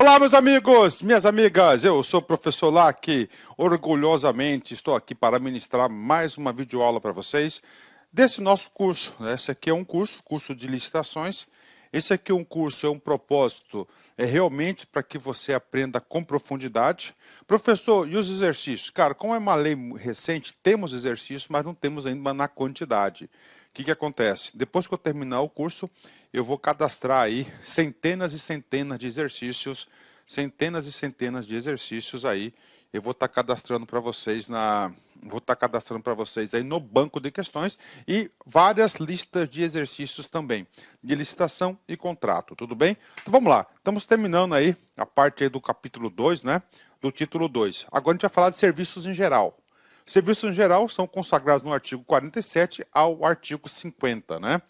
Olá, meus amigos, minhas amigas, eu sou o professor Lac, orgulhosamente estou aqui para ministrar mais uma videoaula para vocês desse nosso curso. Esse aqui é um curso de licitações. Esse aqui é um curso, é um propósito, é realmente para que você aprenda com profundidade. Professor, e os exercícios? Cara, como é uma lei recente, temos exercícios, mas não temos ainda na quantidade. O que acontece? Depois que eu terminar o curso, eu vou cadastrar aí centenas e centenas de exercícios, aí. Eu vou estar cadastrando para vocês aí no banco de questões e várias listas de exercícios também, de licitação e contrato, tudo bem? Então vamos lá, estamos terminando aí a parte aí do capítulo 2, né? Do título 2. Agora a gente vai falar de serviços em geral. Serviços em geral são consagrados no artigo 47 ao artigo 50, né?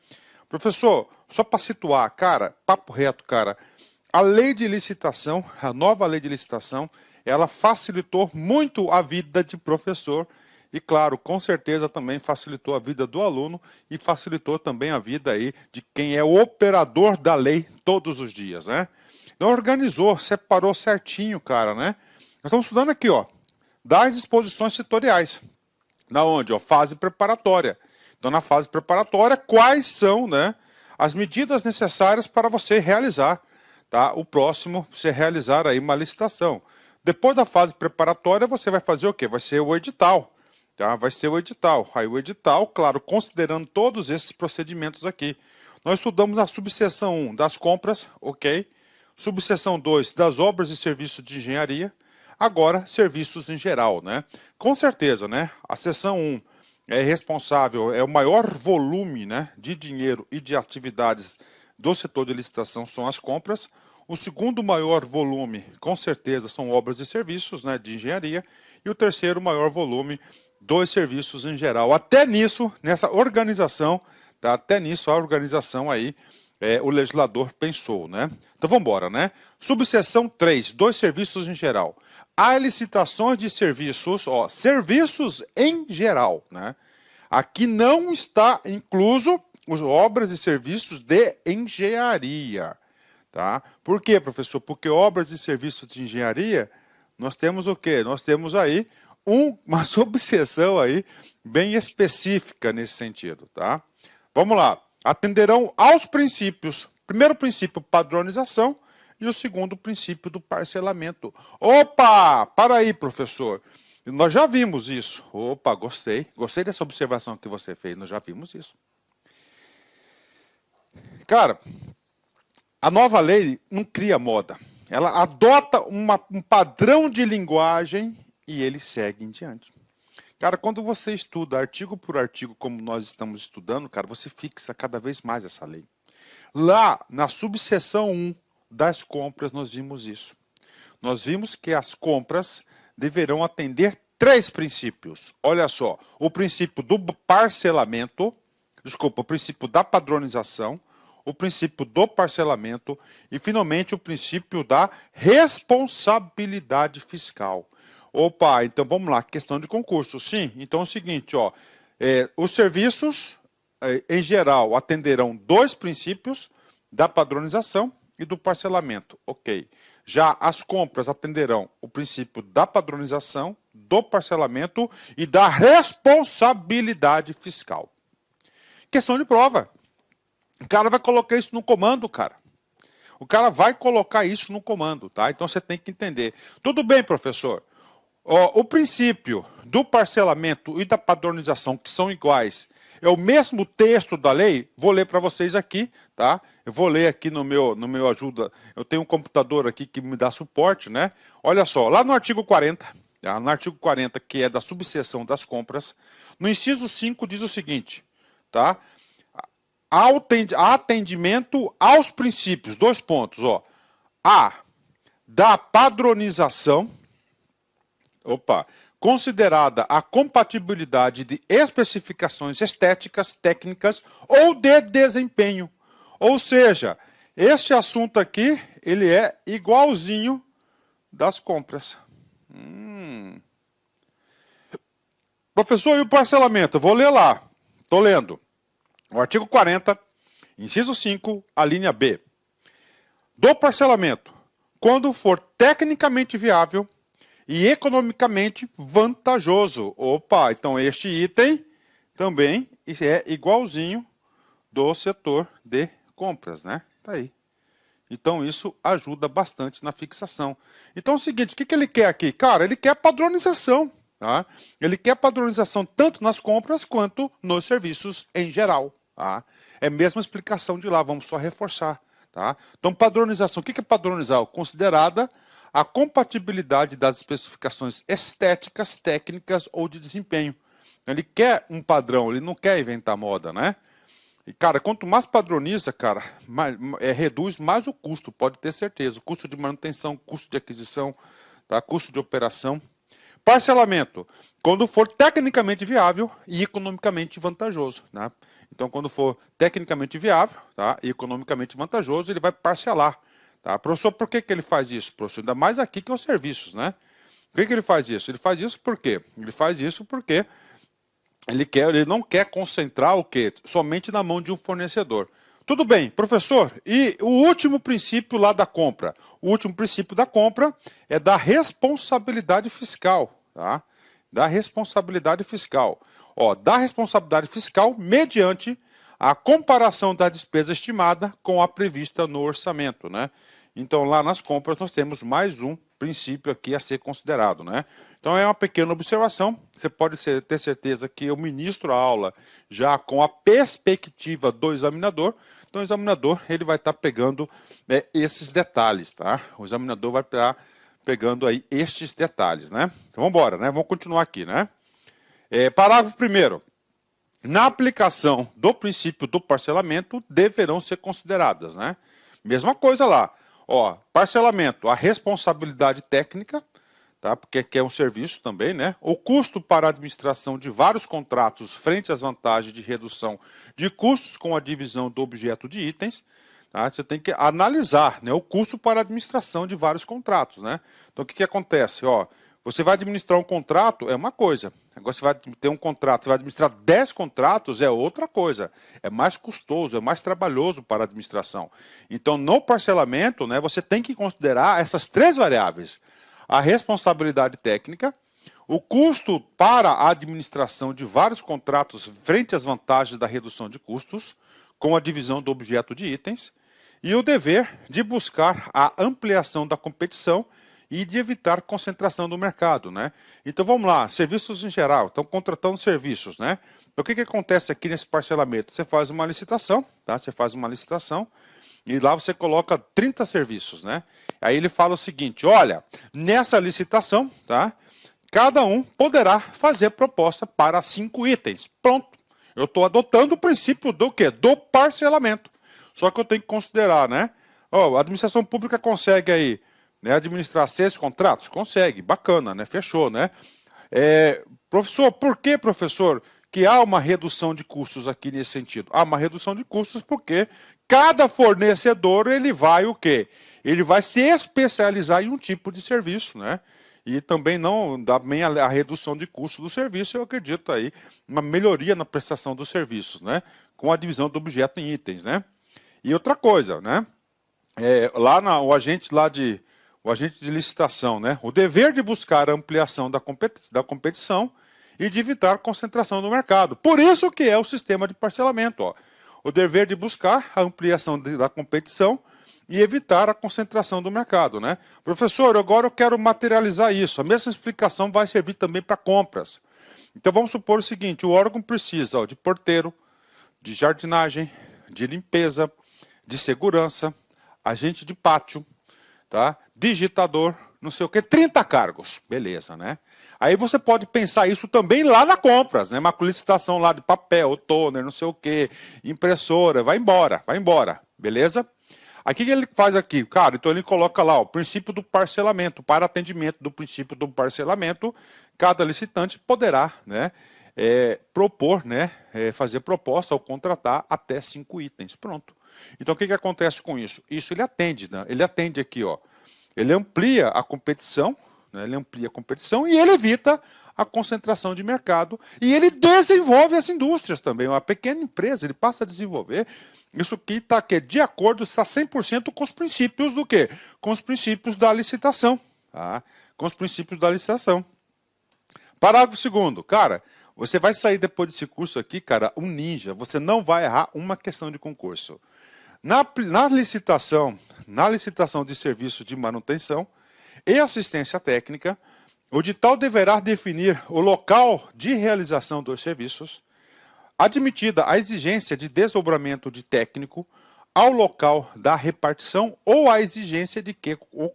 Professor, só para situar, cara, papo reto, cara, a lei de licitação, a nova lei de licitação, ela facilitou muito a vida de professor e, claro, com certeza também facilitou a vida do aluno e facilitou também a vida aí de quem é o operador da lei todos os dias, né? Então organizou, separou certinho, cara, né? Nós estamos estudando aqui, ó, das disposições setoriais. Na onde? Ó, fase preparatória. Então, na fase preparatória, quais são, né, as medidas necessárias para você realizar, tá? O próximo, você realizar aí uma licitação. Depois da fase preparatória, você vai fazer o quê? Vai ser o edital, tá? Vai ser o edital. Aí o edital, claro, considerando todos esses procedimentos aqui. Nós estudamos a subseção 1 das compras, ok? Subseção 2 das obras e serviços de engenharia. Agora, serviços em geral, né? Com certeza, né? A seção 1 é responsável, é o maior volume, né, de dinheiro e de atividades do setor de licitação são as compras. O segundo maior volume, com certeza, são obras e serviços, né, de engenharia. E o terceiro maior volume, dos serviços em geral. Até nisso, nessa organização, tá? Até nisso a organização aí, o legislador pensou, né? Então vamos embora, né? Subseção 3, dos serviços em geral. Há licitações de serviços, ó, serviços em geral, né? Aqui não está incluso as obras e serviços de engenharia, tá? Por quê, professor? Porque obras e serviços de engenharia, nós temos o quê? Nós temos aí uma subseção aí bem específica nesse sentido, tá? Vamos lá. Atenderão aos princípios. Primeiro princípio, padronização, e o segundo princípio do parcelamento. Opa! Para aí, professor. Nós já vimos isso. Opa, gostei. Gostei dessa observação que você fez. Nós já vimos isso. Cara, a nova lei não cria moda. Ela adota um padrão de linguagem e ele segue em diante. Cara, quando você estuda artigo por artigo, como nós estamos estudando, cara, você fixa cada vez mais essa lei. Lá, na subseção 1 das compras, nós vimos isso. Nós vimos que as compras deverão atender 3 princípios. Olha só, o princípio do parcelamento, o princípio da padronização, o princípio do parcelamento e, finalmente, o princípio da responsabilidade fiscal. Opa, então vamos lá, questão de concurso. Sim, então é o seguinte, ó, os serviços, em geral, atenderão 2 princípios da padronização e do parcelamento, ok. Já as compras atenderão o princípio da padronização, do parcelamento e da responsabilidade fiscal. Questão de prova. O cara vai colocar isso no comando, cara. O cara vai colocar isso no comando, tá? Então você tem que entender. Tudo bem, professor. O princípio do parcelamento e da padronização, que são iguais, é o mesmo texto da lei. Vou ler para vocês aqui, tá? Eu vou ler aqui no meu ajuda. Eu tenho um computador aqui que me dá suporte, né? Olha só, lá no artigo 40, tá? No artigo 40, que é da subseção das compras, no inciso 5 diz o seguinte, tá? Atendimento aos princípios, 2 pontos, ó. A, da padronização, considerada a compatibilidade de especificações estéticas, técnicas ou de desempenho. Ou seja, este assunto aqui, ele é igualzinho das compras. Professor, e o parcelamento? Eu vou ler lá. Estou lendo. O artigo 40, inciso 5, a linha B. Do parcelamento, quando for tecnicamente viável e economicamente vantajoso. Opa, então este item também é igualzinho do setor de compras, né? Tá aí. Então isso ajuda bastante na fixação. Então é o seguinte, o que ele quer aqui? Cara, ele quer padronização. Tá? Ele quer padronização tanto nas compras quanto nos serviços em geral. Tá? É a mesma explicação de lá, vamos só reforçar. Tá? Então padronização, o que é padronizar? Considerada a compatibilidade das especificações estéticas, técnicas ou de desempenho. Ele quer um padrão, ele não quer inventar moda, né? E, cara, quanto mais padroniza, cara, reduz mais o custo, pode ter certeza. O custo de manutenção, custo de aquisição, tá? Custo de operação. Parcelamento, quando for tecnicamente viável e economicamente vantajoso. Né? Então, quando for tecnicamente viável, tá? E economicamente vantajoso, ele vai parcelar. Tá? Professor, por que ele faz isso? Professor, ainda mais aqui que é os serviços, né? Por que ele faz isso? Ele faz isso por quê? Ele faz isso porque ele não quer concentrar o quê? Somente na mão de um fornecedor. Tudo bem, professor, e o último princípio lá da compra? O último princípio da compra é da responsabilidade fiscal. Tá? Da responsabilidade fiscal. Ó, da responsabilidade fiscal mediante a comparação da despesa estimada com a prevista no orçamento. Né? Então, lá nas compras, nós temos mais um princípio aqui a ser considerado. Né? Então, é uma pequena observação. Você pode ter certeza que eu ministro a aula já com a perspectiva do examinador. Então, o examinador ele vai estar pegando esses detalhes. Tá? O examinador vai estar pegando aí estes detalhes. Né? Então, vamos embora, né? Vamos continuar aqui. Né? Parágrafo 1º. Na aplicação do princípio do parcelamento, deverão ser consideradas. Né? Mesma coisa lá. Ó, parcelamento, a responsabilidade técnica, tá? Porque é um serviço também, né? O custo para a administração de vários contratos frente às vantagens de redução de custos com a divisão do objeto de itens. Tá? Você tem que analisar, né, o custo para a administração de vários contratos. Né? Então, o que acontece? Ó, você vai administrar um contrato, é uma coisa. Agora, você vai ter um contrato, você vai administrar 10 contratos, é outra coisa. É mais custoso, é mais trabalhoso para a administração. Então, no parcelamento, né, você tem que considerar essas 3 variáveis. A responsabilidade técnica, o custo para a administração de vários contratos frente às vantagens da redução de custos, com a divisão do objeto de itens, e o dever de buscar a ampliação da competição e de evitar concentração do mercado. Né? Então vamos lá, serviços em geral, estão contratando serviços. Né? Então, o que acontece aqui nesse parcelamento? Você faz uma licitação, tá? Você faz uma licitação, e lá você coloca 30 serviços. Né? Aí ele fala o seguinte, olha, nessa licitação, tá? Cada um poderá fazer proposta para 5 itens. Pronto. Eu estou adotando o princípio do quê? Do parcelamento. Só que eu tenho que considerar, né? Oh, a administração pública consegue aí, né, administrar 6 contratos? Consegue, bacana, né? Fechou, né? Professor, por que, professor, que há uma redução de custos aqui nesse sentido? Há uma redução de custos porque cada fornecedor, ele vai o quê? Ele vai se especializar em um tipo de serviço, né? E também não dá bem a redução de custo do serviço, eu acredito aí, uma melhoria na prestação dos serviços, né? Com a divisão do objeto em itens, né? E outra coisa, né? O agente de licitação, né? O dever de buscar a ampliação da competição e de evitar concentração no mercado. Por isso que é o sistema de parcelamento, ó. O dever de buscar a ampliação da competição e evitar a concentração do mercado, né? Professor, agora eu quero materializar isso. A mesma explicação vai servir também para compras. Então vamos supor o seguinte, o órgão precisa de porteiro, de jardinagem, de limpeza, de segurança, agente de pátio, tá? Digitador, não sei o que, 30 cargos, beleza, né? Aí você pode pensar isso também lá na compras, né? Uma licitação lá de papel, toner, não sei o que, impressora, vai embora, beleza? Aí o que ele faz aqui? Cara, então ele coloca lá o princípio do parcelamento. Para atendimento do princípio do parcelamento, cada licitante poderá, né, propor, né, fazer proposta ou contratar até 5 itens. Pronto. Então o que acontece com isso? Isso ele atende, né? Ele atende aqui, ó. Ele amplia a competição, né? Ele amplia a competição e ele evita a concentração de mercado e ele desenvolve as indústrias também. Uma pequena empresa, ele passa a desenvolver. Isso aqui está de acordo, está 100% com os princípios do quê? Com os princípios da licitação. Tá? Com os princípios da licitação. Parágrafo 2º. Cara, você vai sair depois desse curso aqui, cara, um ninja. Você não vai errar uma questão de concurso. Na licitação de serviços de manutenção e assistência técnica, o edital deverá definir o local de realização dos serviços, admitida a exigência de desdobramento de técnico ao local da repartição ou a exigência de que o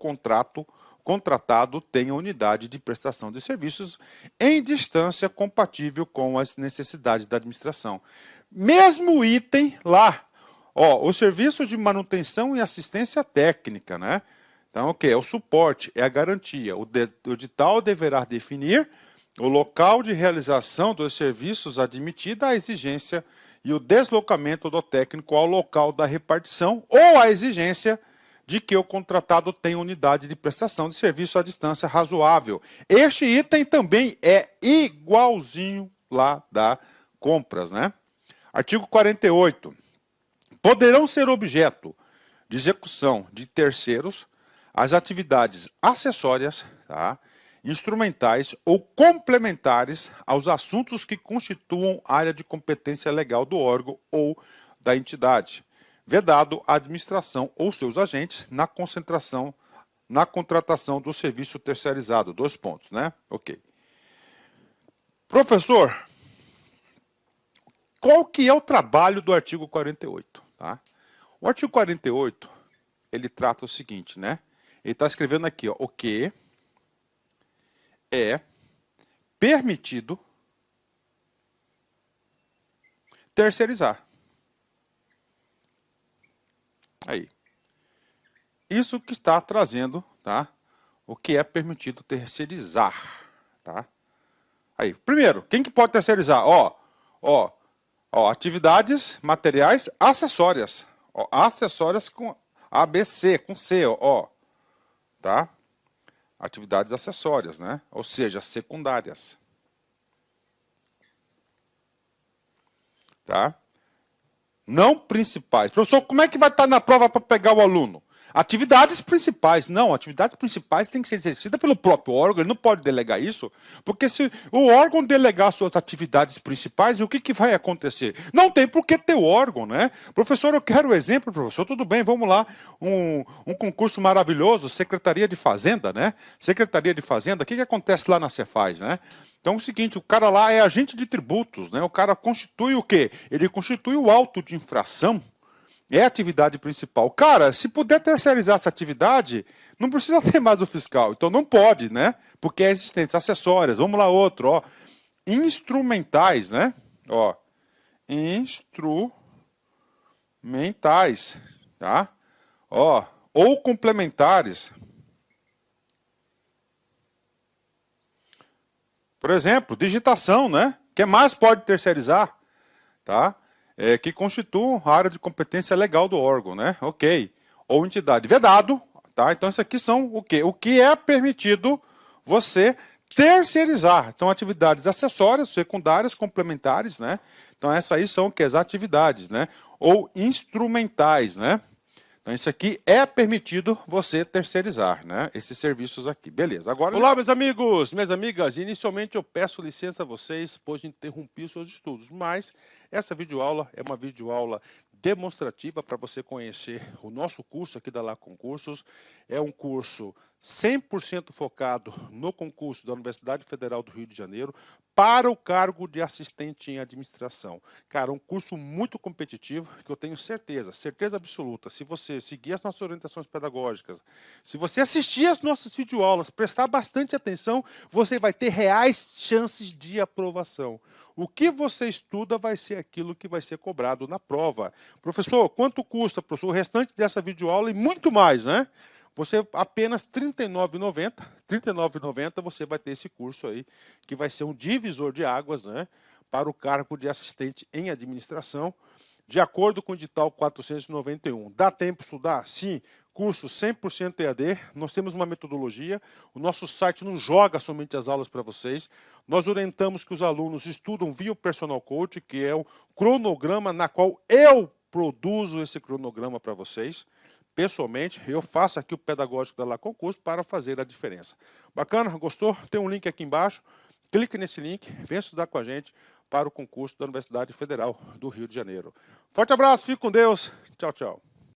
contratado tenha unidade de prestação de serviços em distância compatível com as necessidades da administração. Mesmo item lá, ó, o serviço de manutenção e assistência técnica, né? Então, o que? É o suporte, é a garantia. O edital deverá definir o local de realização dos serviços admitida a exigência e o deslocamento do técnico ao local da repartição ou a exigência de que o contratado tenha unidade de prestação de serviço à distância razoável. Este item também é igualzinho lá da compras, né? Artigo 48. Poderão ser objeto de execução de terceiros as atividades acessórias, tá, instrumentais ou complementares aos assuntos que constituam área de competência legal do órgão ou da entidade, vedado a administração ou seus agentes na contratação do serviço terceirizado. 2 pontos, né? Ok. Professor, qual que é o trabalho do artigo 48? Tá? O artigo 48, ele trata o seguinte, né? Ele está escrevendo aqui, ó, o que é permitido terceirizar. Aí. Isso que está trazendo, tá? O que é permitido terceirizar, tá? Aí, primeiro, quem que pode terceirizar? Ó, atividades materiais acessórias. Ó, acessórias com ABC, com C, ó. Tá? Atividades acessórias, né? Ou seja, secundárias. Tá? Não principais. Professor, como é que vai estar na prova para pegar o aluno? Atividades principais. Não, atividades principais têm que ser exercidas pelo próprio órgão, ele não pode delegar isso, porque se o órgão delegar suas atividades principais, o que vai acontecer? Não tem por que ter o órgão, né? Professor, eu quero o exemplo, professor, tudo bem, vamos lá, um concurso maravilhoso, Secretaria de Fazenda, né? Secretaria de Fazenda, o que acontece lá na Cefaz, né? Então é o seguinte, o cara lá é agente de tributos, né? O cara constitui o quê? Ele constitui o auto de infração. É a atividade principal. Cara, se puder terceirizar essa atividade, não precisa ter mais o fiscal. Então não pode, né? Porque é existente. Acessórias. Vamos lá, outro, ó. Instrumentais, né? Ó. Instrumentais, tá? Ó. Ou complementares. Por exemplo, digitação, né? O que mais pode terceirizar? Tá? Que constituam a área de competência legal do órgão, né? Ok. Ou entidade. Vedado, tá? Então, isso aqui são o quê? O que é permitido você terceirizar. Então, atividades acessórias, secundárias, complementares, né? Então, essas aí são o que? As atividades, né? Ou instrumentais, né? Então, isso aqui é permitido você terceirizar, né? Esses serviços aqui. Beleza. Agora... Olá, meus amigos, minhas amigas. Inicialmente, eu peço licença a vocês, pois interrompi os seus estudos. Mas essa videoaula é uma videoaula demonstrativa para você conhecer o nosso curso aqui da Lá Concursos. É um curso 100% focado no concurso da Universidade Federal do Rio de Janeiro para o cargo de assistente em administração. Cara, um curso muito competitivo que eu tenho certeza absoluta. Se você seguir as nossas orientações pedagógicas, se você assistir as nossas videoaulas, prestar bastante atenção, você vai ter reais chances de aprovação. O que você estuda vai ser aquilo que vai ser cobrado na prova. Professor, quanto custa, professor, o restante dessa videoaula e muito mais, né? Você apenas R$ 39,90, R$ 39,90 você vai ter esse curso aí, que vai ser um divisor de águas, né, para o cargo de assistente em administração, de acordo com o edital 491. Dá tempo de estudar? Sim. curso 100% EAD, nós temos uma metodologia, o nosso site não joga somente as aulas para vocês, nós orientamos que os alunos estudam via o Personal Coach, que é o cronograma na qual eu produzo esse cronograma para vocês. Pessoalmente, eu faço aqui o pedagógico da La Concurso para fazer a diferença. Bacana? Gostou? Tem um link aqui embaixo. Clique nesse link, venha estudar com a gente para o concurso da Universidade Federal do Rio de Janeiro. Forte abraço, fique com Deus. Tchau, tchau.